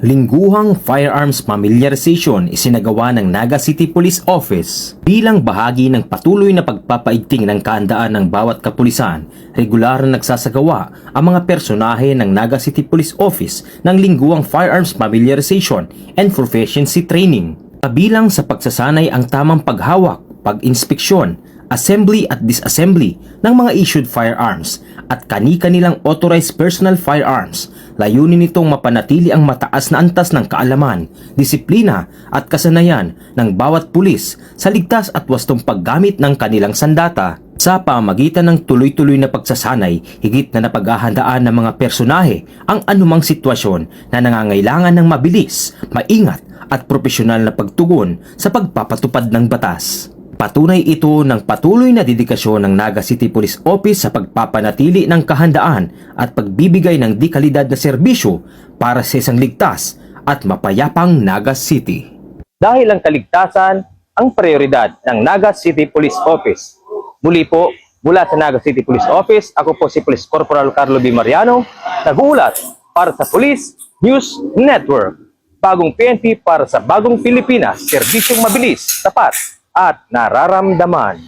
Lingguhang firearms familiarization isinagawa ng Naga City Police Office bilang bahagi ng patuloy na pagpapaigting ng kahandaan ng bawat kapulisan. Regular na nagsasagawa ang mga personahe ng Naga City Police Office ng lingguhang firearms familiarization and proficiency training. Kabilang sa pagsasanay ang tamang paghawak, pag-inspeksyon, assembly at disassembly ng mga issued firearms at kani-kanilang authorized personal firearms. Layunin nitong mapanatili ang mataas na antas ng kaalaman, disiplina at kasanayan ng bawat pulis sa ligtas at wastong paggamit ng kanilang sandata. Sa pamagitan ng tuloy-tuloy na pagsasanay, higit na napaghahandaan ng mga personahe ang anumang sitwasyon na nangangailangan ng mabilis, maingat at profesional na pagtugon sa pagpapatupad ng batas. Patunay ito ng patuloy na dedikasyon ng Naga City Police Office sa pagpapanatili ng kahandaan at pagbibigay ng dekalidad na serbisyo para sa isang ligtas at mapayapang Naga City. Dahil ang kaligtasan ang prioridad ng Naga City Police Office. Muli po, mula sa Naga City Police Office, ako po si Police Corporal Carlo B. Mariano, nag-uulat para sa Police News Network. Bagong PNP para sa bagong Pilipinas, serbisyong mabilis, tapat at nararamdaman.